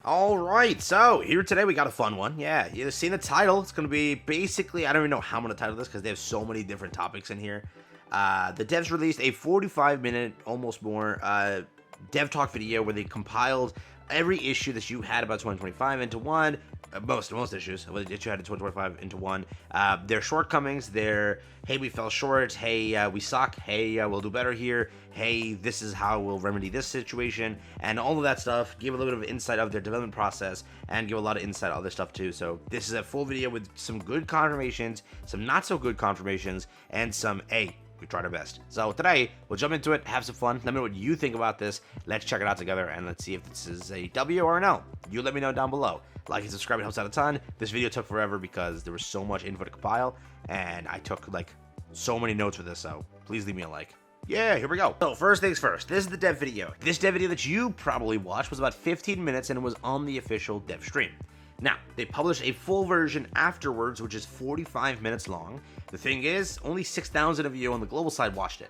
Alright, so here today we got a fun one. Yeah, you've seen the title. It's going to be basically, I don't even know how I'm going to title this because they have so many different topics in here. The devs released a 45-minute, almost more, dev talk video where they compiled every issue that you had about 2025 into one. Most issues that you had in 2025 into one. Their shortcomings, their, hey, we fell short, hey, we suck, hey, we'll do better here, hey, this is how we'll remedy this situation, and all of that stuff. Give a little bit of insight of their development process, and give a lot of insight on other stuff too. So this is a full video with some good confirmations, some not so good confirmations, and some, hey, we tried our best. So today, we'll jump into it, have some fun. Let me know what you think about this. Let's check it out together, and let's see if this is a W or an L. You let me know down below. Like and subscribe, it helps out a ton. This video took forever because there was so much info to compile, and I took like so many notes for this, so please leave me a like. Yeah, here we go. So first things first, this is the dev video. This dev video that you probably watched was about 15 minutes, and it was on the official dev stream. Now, they published a full version afterwards, which is 45 minutes long. The thing is, only 6,000 of you on the global side watched it.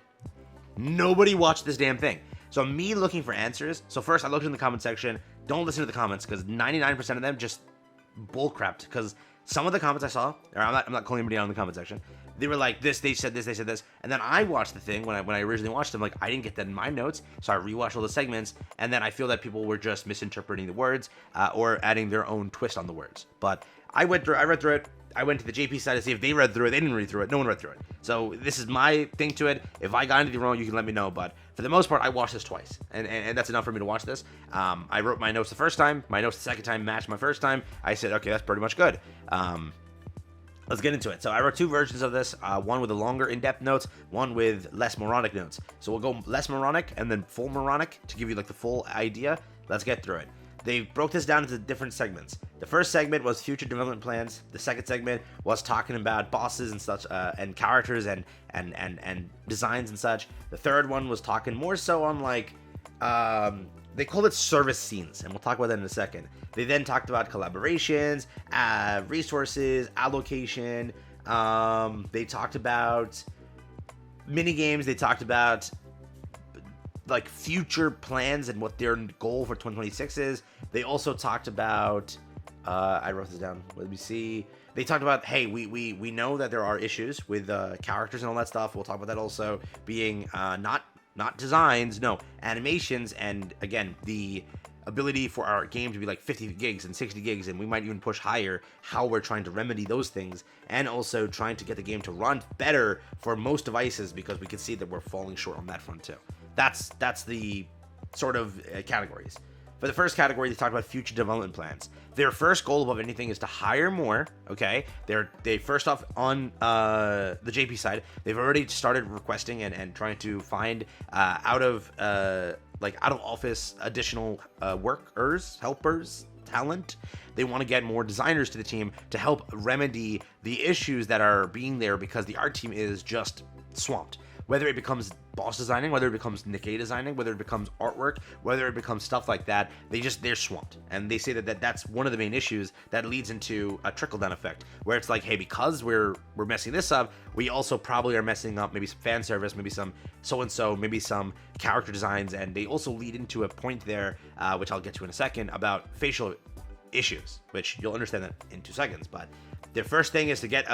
Nobody watched this damn thing. So me looking for answers. So first I looked in the comment section. Don't listen to the comments because 99% of them just bullcrapped. Because some of the comments I saw, or I'm not calling anybody out in the comment section. They were like this, they said this, and then I watched the thing when I originally watched them. Like I didn't get that in my notes, so I rewatched all the segments, and then I feel that people were just misinterpreting the words or adding their own twist on the words. But I read through it. I went to the JP side to see if they read through it. They didn't read through it. No one read through it. So this is my thing to it. If I got anything wrong, you can let me know. But for the most part, I watched this twice, and that's enough for me to watch this. I wrote my notes the first time. My notes the second time matched my first time. I said, okay, that's pretty much good. Let's get into it. So I wrote two versions of this, one with the longer in-depth notes, one with less moronic notes. So we'll go less moronic and then full moronic to give you like the full idea. Let's get through it. They broke this down into different segments. The first segment was future development plans. The second segment was talking about bosses and such, and characters and designs and such. The third one was talking more so on like, they called it service scenes, and we'll talk about that in a second. They then talked about collaborations, resources, allocation. They talked about mini games. They talked about like future plans and what their goal for 2026 is. They also talked about, I wrote this down. Let me see. They talked about, hey, we know that there are issues with characters and all that stuff. We'll talk about that also being not designs, no, animations, and again, the ability for our game to be like 50 gigs and 60 gigs, and we might even push higher, how we're trying to remedy those things, and also trying to get the game to run better for most devices, because we can see that we're falling short on that front too. That's the sort of categories. For the first category, they talked about future development plans. Their first goal above anything is to hire more, okay? They first off, on the JP side, they've already started requesting and trying to find out of office additional workers, helpers, talent. They want to get more designers to the team to help remedy the issues that are being there because the art team is just swamped. Whether it becomes boss designing, whether it becomes Nikke designing, whether it becomes artwork, whether it becomes stuff like that, they're swamped. And they say that's one of the main issues that leads into a trickle-down effect, where it's like, hey, because we're messing this up, we also probably are messing up maybe some fan service, maybe some so-and-so, maybe some character designs, and they also lead into a point there, which I'll get to in a second, about facial issues, which you'll understand that in 2 seconds. But their first thing is to get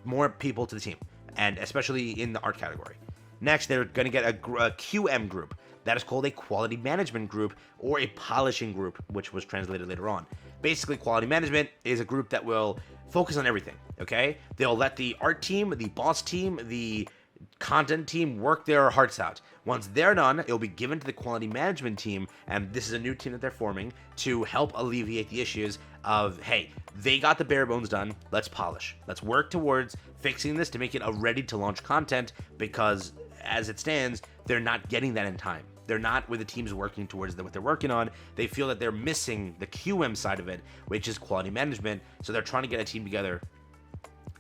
more people to the team, and especially in the art category. Next, they're going to get a QM group. That is called a quality management group, or a polishing group, which was translated later on. Basically, quality management is a group that will focus on everything, okay? They'll let the art team, the boss team, the content team work their hearts out. Once they're done, it'll be given to the quality management team, and this is a new team that they're forming to help alleviate the issues of, hey, they got the bare bones done, let's polish. Let's work towards fixing this to make it a ready to launch content, because as it stands, they're not getting that in time. They're not with the teams working towards what they're working on. They feel that they're missing the QM side of it, which is quality management, so they're trying to get a team together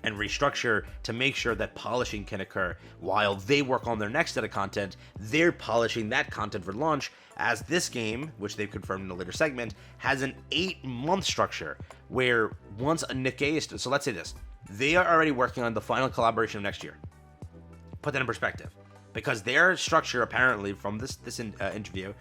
and restructure to make sure that polishing can occur. While they work on their next set of content, they're polishing that content for launch, as this game, which they've confirmed in a later segment, has an 8-month structure, where once a Nikke is, so let's say this, they are already working on the final collaboration of next year. Put that in perspective, because their structure apparently from this interview,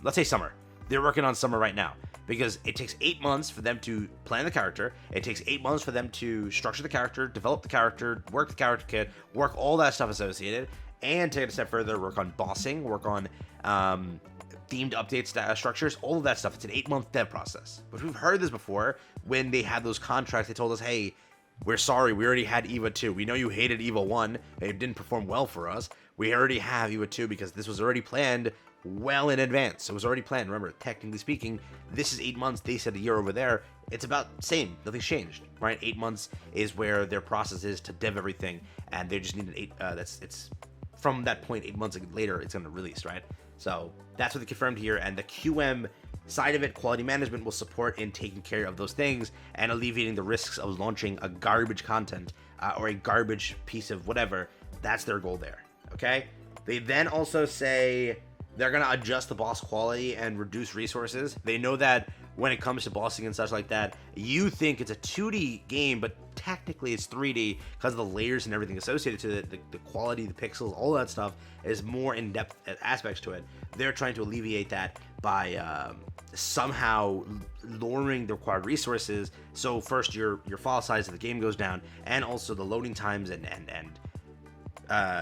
let's say summer, they're working on summer right now, because it takes 8 months for them to plan the character. It takes 8 months for them to structure the character, develop the character, work the character kit, work all that stuff associated, and take it a step further, work on bossing, work on themed updates, structures, all of that stuff. It's an 8-month dev process. But we've heard this before when they had those contracts. They told us, hey, we're sorry, we already had EVA 2. We know you hated EVA 1. It didn't perform well for us. We already have EVA 2 because this was already planned well in advance. It was already planned. Remember, technically speaking, this is 8 months. They said a year over there. It's about same. Nothing's changed, right? 8 months is where their process is to dev everything, and they just need an it's from that point, 8 months later, it's going to release, right? So that's what they confirmed here, and the QM side of it, quality management, will support in taking care of those things and alleviating the risks of launching a garbage content or a garbage piece of whatever. That's their goal there, okay? They then also say they're going to adjust the boss quality and reduce resources. They know that when it comes to bossing and such like that, you think it's a 2D game, but technically it's 3D because of the layers and everything associated to it. The quality, the pixels, all that stuff is more in-depth aspects to it. They're trying to alleviate that by somehow lowering the required resources. So first your file size of the game goes down, and also the loading times and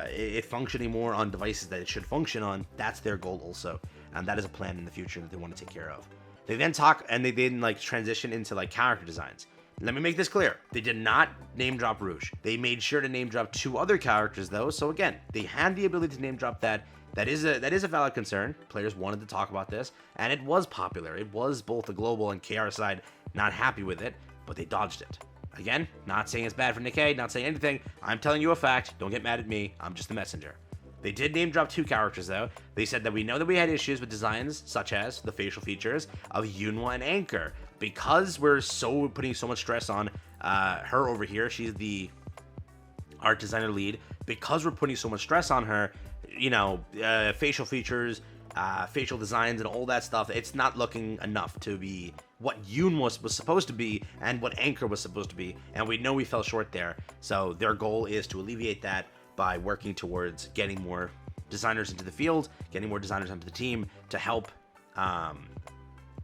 it functioning more on devices that it should function on. That's their goal also, and that is a plan in the future that they want to take care of. They then talk, and they then like transition into like character designs. Let me make this clear. They did not name drop Rouge. They made sure to name drop 2 other characters though. So again, they had the ability to name drop that. That is a valid concern. Players wanted to talk about this, and it was popular. It was both the global and KR side not happy with it, but they dodged it. Again, not saying it's bad for Nikke, not saying anything. I'm telling you a fact. Don't get mad at me. I'm just the messenger. They did name drop 2 characters though. They said that we know that we had issues with designs such as the facial features of Yunhwa and Anchor, because we're putting so much stress on her over here. She's the art designer lead. Because we're putting so much stress on her, you know, facial features, facial designs, and all that stuff, it's not looking enough to be what Yunhwa was supposed to be and what Anchor was supposed to be, and we know we fell short there. So their goal is to alleviate that by working towards getting more designers into the field, getting more designers onto the team to help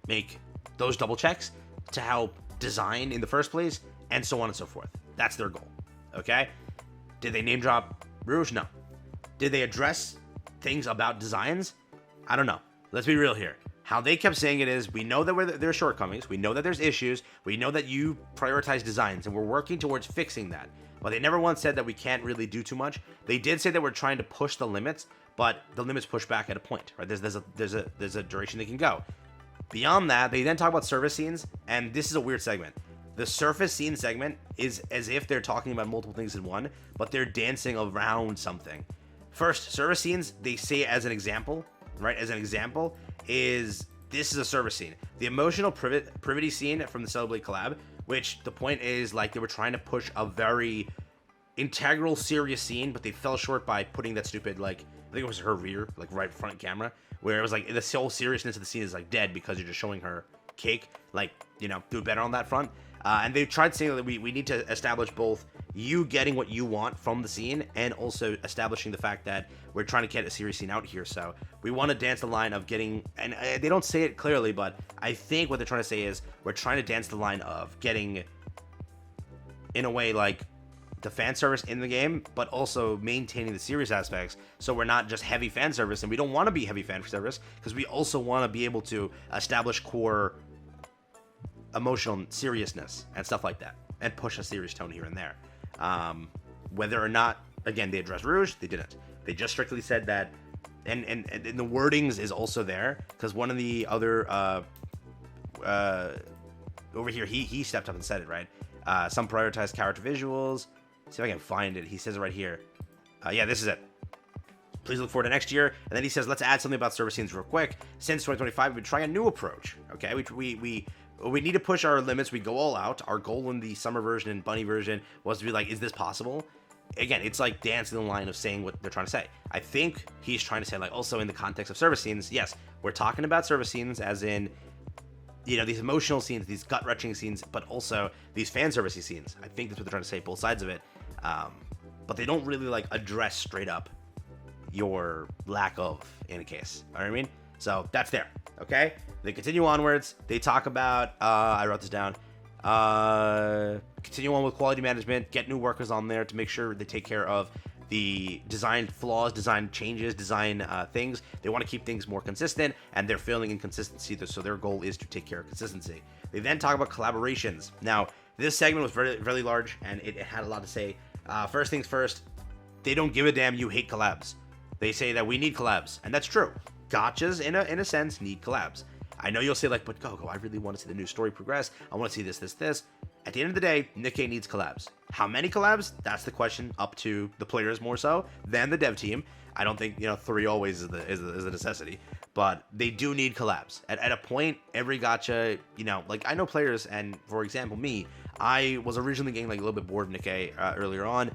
make those double checks, to help design in the first place, and so on and so forth. That's their goal, okay? Did they name drop Rouge? No. Did they address things about designs? I don't know. Let's be real here. How they kept saying it is, we know that there are shortcomings, we know that there's issues, we know that you prioritize designs, and we're working towards fixing that. But they never once said that we can't really do too much. They did say that we're trying to push the limits, but the limits push back at a point, right? There's a duration they can go. Beyond that, they then talk about service scenes, and this is a weird segment. The surface scene segment is as if they're talking about multiple things in one, but they're dancing around something. First, service scenes, they say as an example, right? As an example, this is a service scene. The emotional privity scene from the Celebrate collab, which the point is like they were trying to push a very integral, serious scene, but they fell short by putting that stupid, like, I think it was her rear, like right front camera, where it was like the whole seriousness of the scene is like dead because you're just showing her cake. Like, you know, do better on that front. And they tried saying that we need to establish both you getting what you want from the scene and also establishing the fact that we're trying to get a serious scene out here. So we want to dance the line of getting, and they don't say it clearly, but I think what they're trying to say is we're trying to dance the line of getting, in a way, like the fan service in the game, but also maintaining the serious aspects. So we're not just heavy fan service, and we don't want to be heavy fan service because we also want to be able to establish core emotional seriousness and stuff like that, and push a serious tone here and there. Whether or not, again, they addressed Rouge, they didn't. They just strictly said that, and the wordings is also there, because one of the other over here, he stepped up and said it, right? Some prioritize character visuals. See if I can find it. He says it right here. Yeah, this is it. Please look forward to next year. And then he says, let's add something about service scenes real quick. Since 2025, we've been trying a new approach. Okay, we need to push our limits. We go all out. Our goal in the summer version and bunny version was to be like, is this possible? Again, it's like dancing the line of saying what they're trying to say. I think he's trying to say, like, also in the context of service scenes, yes, we're talking about service scenes as in, you know, these emotional scenes, these gut-wrenching scenes, but also these fan servicey scenes. I think that's what they're trying to say, both sides of it. But they don't really, like, address straight up your lack of in a case. You know what I mean? So that's there, okay? They continue onwards. They talk about, I wrote this down, continue on with quality management, get new workers on there to make sure they take care of the design flaws, design changes, design things. They want to keep things more consistent, and they're failing in consistency, so their goal is to take care of consistency. They then talk about collaborations. Now, this segment was very, very large, and it had a lot to say. First things first, they don't give a damn you hate collabs. They say that we need collabs, and that's true. Gotchas, in a sense, need collabs. I know you'll say, like, but Gogo, I really want to see the new story progress. I want to see this. At the end of the day, Nikke needs collabs. How many collabs? That's the question, up to the players more so than the dev team. I don't think, 3 always is a necessity, but they do need collabs. At a point, every gacha, like, I know players, and for example, me, I was originally getting, like, a little bit bored of Nikke earlier on.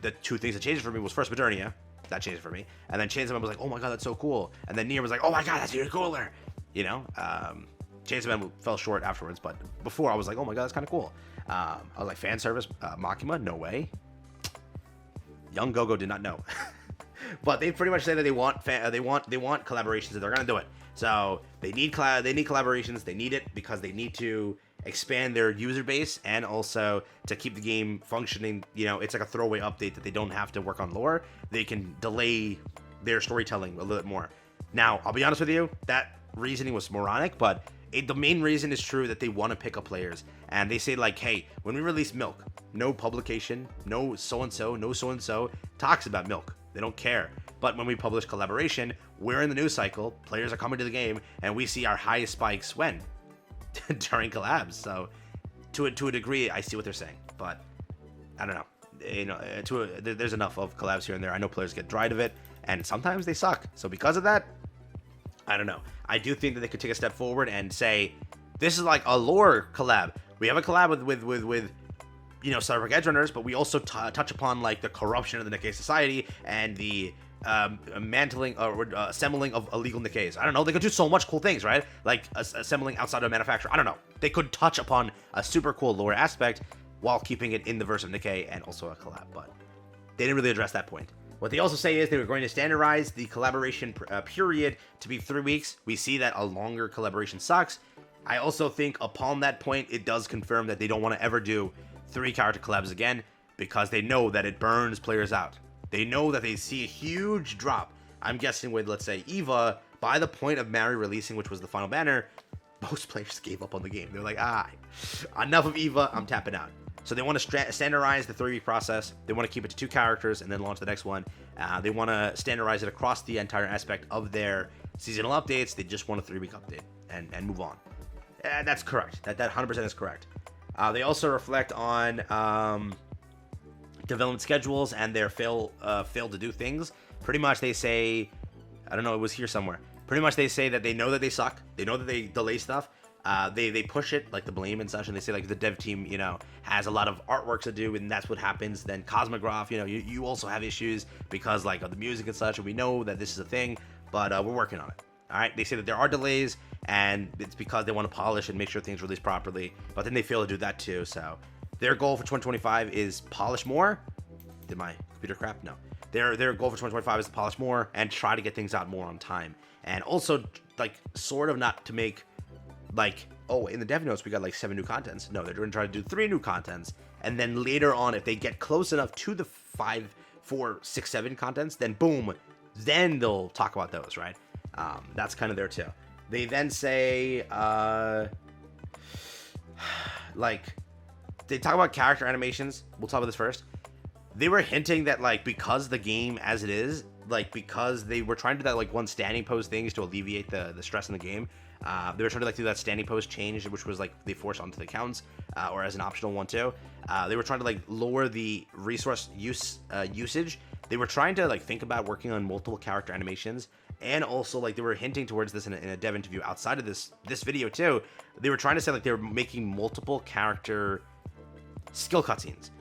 The 2 things that changed for me was first Modernia. That changed for me. And then Chainsaw Man was like, oh my god, that's so cool. And then Nier was like, oh my god, that's even cooler. Chainsaw Man fell short afterwards, but before I was like, oh my god, that's kind of cool. I was like, fan service, Makima, no way. Young Gogo did not know. But they pretty much say that they want collaborations, and they're gonna do it. So they need collaborations. They need it because they need to expand their user base and also to keep the game functioning. It's like a throwaway update that they don't have to work on lore. They can delay their storytelling a little bit more. Now, I'll be honest with you, that reasoning was moronic, but the main reason is true, that they want to pick up players. And they say, like, hey, when we release Milk, no publication, no so-and-so talks about Milk. They don't care. But when we publish Collaboration, we're in the news cycle, players are coming to the game, and we see our highest spikes when? During collabs. So to a degree, I see what they're saying, but I don't know. There's enough of collabs here and there. I know players get dried of it, and sometimes they suck. So because of that, I don't know. I do think that they could take a step forward and say, this is like a lore collab. We have a collab with Cyberpunk Edge Runners, but we also touch upon, like, the corruption of the Nikke society and the mantling or assembling of illegal Nikkes. I don't know. They could do so much cool things, right? Like assembling outside of a manufacturer. I don't know. They could touch upon a super cool lore aspect while keeping it in the verse of Nikke and also a collab, but they didn't really address that point. What they also say is they were going to standardize the collaboration period to be 3 weeks. We see that a longer collaboration sucks. I also think upon that point, it does confirm that they don't want to ever do 3 character collabs again, because they know that it burns players out. They know that they see a huge drop. I'm guessing with, let's say, Eva, by the point of Mary releasing, which was the final banner, most players gave up on the game. They're like, enough of Eva, I'm tapping out. So they want to standardize the 3-week process. They want to keep it to 2 characters and then launch the next one. They want to standardize it across the entire aspect of their seasonal updates. They just want a 3-week update and move on. That's correct. That 100% is correct. They also reflect on development schedules and their fail to do things. Pretty much they say, I don't know, it was here somewhere. Pretty much they say that they know that they suck. They know that they delay stuff. They push it, like the blame and such, and they say, like, the dev team, has a lot of artwork to do, and that's what happens. Then Cosmograph, you also have issues because, like, of the music and such, and we know that this is a thing, but we're working on it. All right, they say that there are delays, and it's because they want to polish and make sure things release properly, but then they fail to do that too. So their goal for 2025 is polish more. Did my computer crap? No. Their goal for 2025 is to polish more and try to get things out more on time, and also, like, sort of not to make, like, oh, in the dev notes we got like 7 new contents. No, they're going to try to do 3 new contents, and then later on, if they get close enough to the 5, 4, 6, 7 contents, then boom, then they'll talk about those, right? That's kind of there too. They then say, like, they talk about character animations. We'll talk about this first. They were hinting that, like, because the game as it is, like, because they were trying to do that, like, one standing pose things to alleviate the stress in the game. They were trying to, like, do that standing pose change, which was, like, they forced onto the accounts, or as an optional one too. They were trying to, like, lower the resource usage. They were trying to, like, think about working on multiple character animations, and also, like, they were hinting towards this in a dev interview outside of this video too. They were trying to say, like, they were making multiple character skill cutscenes.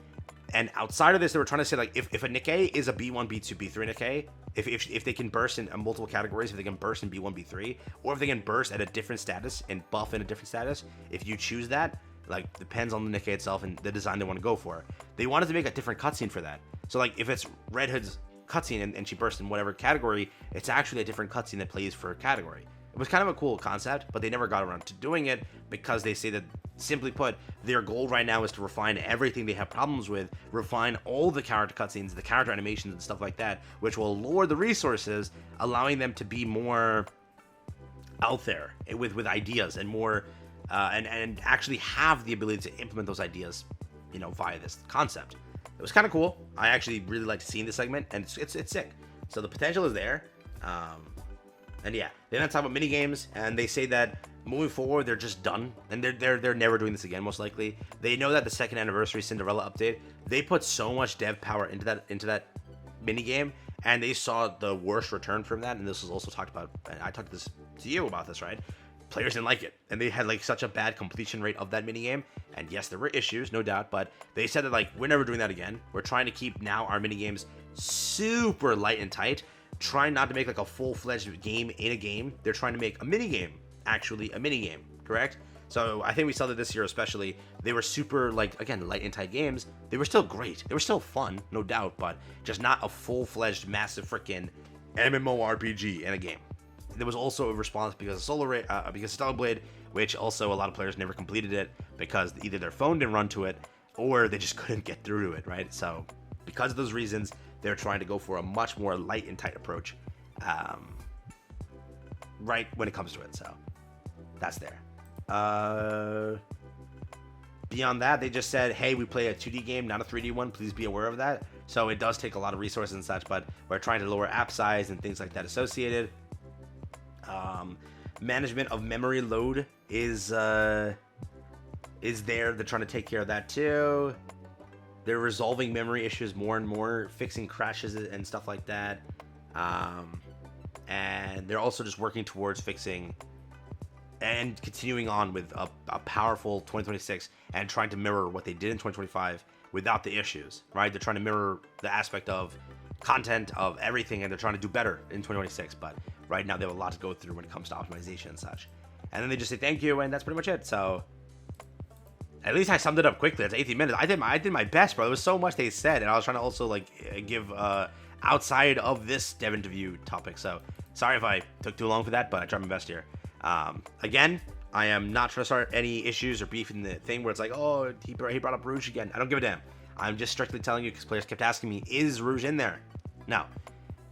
And outside of this, they were trying to say, like, if a Nikke is a B1, B2, B3 Nikke, if they can burst in multiple categories, if they can burst in B1, B3, or if they can burst at a different status and buff in a different status, if you choose that, like, depends on the Nikke itself and the design they want to go for. They wanted to make a different cutscene for that. So, like, if it's Red Hood's cutscene and she bursts in whatever category, it's actually a different cutscene that plays for a category. It was kind of a cool concept, but they never got around to doing it because they say that, simply put, their goal right now is to refine everything they have problems with, refine all the character cutscenes, the character animations and stuff like that, which will lower the resources, allowing them to be more out there with ideas and more and actually have the ability to implement those ideas, via this concept. It was kind of cool. I actually really liked seeing this segment, and it's sick. So the potential is there. And yeah, they then talk about mini games, and they say that moving forward they're just done, and they're never doing this again, most likely. They know that the second anniversary Cinderella update, they put so much dev power into that mini game, and they saw the worst return from that. And this was also talked about, and I talked to you about this, right? Players didn't like it, and they had like such a bad completion rate of that mini game. And yes, there were issues, no doubt, but they said that like, we're never doing that again. We're trying to keep now our mini games super light and tight, trying not to make like a full-fledged game in a game. They're trying to make a mini game actually a mini game, correct? So I think we saw that this year especially. They were super, like, again, light and tight games. They were still great. They were still fun, no doubt, but just not a full-fledged, massive freaking MMORPG in a game. There was also a response because of Stellar Blade, which also a lot of players never completed it because either their phone didn't run to it or they just couldn't get through to it, right? So because of those reasons, they're trying to go for a much more light and tight approach, right when it comes to it. So that's there. Beyond that, they just said, hey, we play a 2D game, not a 3D one. Please be aware of that. So it does take a lot of resources and such, but we're trying to lower app size and things like that associated. Management of memory load is there. They're trying to take care of that too. They're resolving memory issues more and more, fixing crashes and stuff like that. And they're also just working towards fixing and continuing on with a powerful 2026 and trying to mirror what they did in 2025 without the issues, right? They're trying to mirror the aspect of content of everything, and they're trying to do better in 2026. But right now they have a lot to go through when it comes to optimization and such. And then they just say thank you, and that's pretty much it. So at least I summed it up quickly. It's 18 minutes. I did my best, bro. There was so much they said, and I was trying to also like give outside of this dev interview topic. So sorry if I took too long for that, but I tried my best here. Again, I am not trying to start any issues or beef in the thing where it's like, oh, he brought up Rouge again. I don't give a damn. I'm just strictly telling you because players kept asking me, is Rouge in there? Now,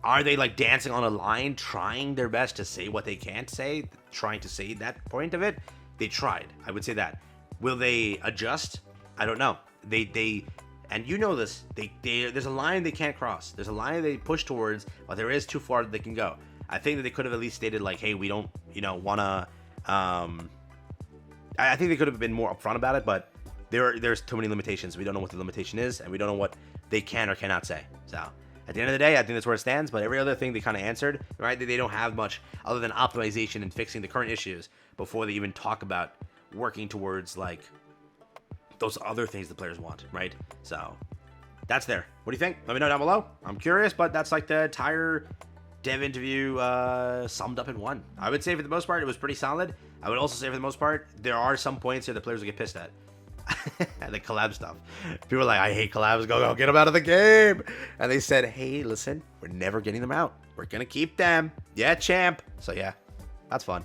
are they like dancing on a line, trying their best to say what they can't say, trying to say that point of it? They tried. I would say that. Will they adjust? I don't know. They and you know this. There's a line they can't cross. There's a line they push towards, but there is too far that they can go. I think that they could have at least stated like, hey, we don't, want to. I think they could have been more upfront about it, but there's too many limitations. We don't know what the limitation is, and we don't know what they can or cannot say. So at the end of the day, I think that's where it stands. But every other thing they kind of answered, right? They don't have much other than optimization and fixing the current issues before they even talk about working towards like those other things the players want, right? So that's there. What do you think? Let me know down below. I'm curious, but that's like the entire dev interview summed up in one. I would say for the most part, it was pretty solid. I would also say for the most part, there are some points here the players will get pissed at. The collab stuff. People are like, I hate collabs. Go get them out of the game. And they said, hey, listen, we're never getting them out. We're going to keep them. Yeah, champ. So yeah, that's fun.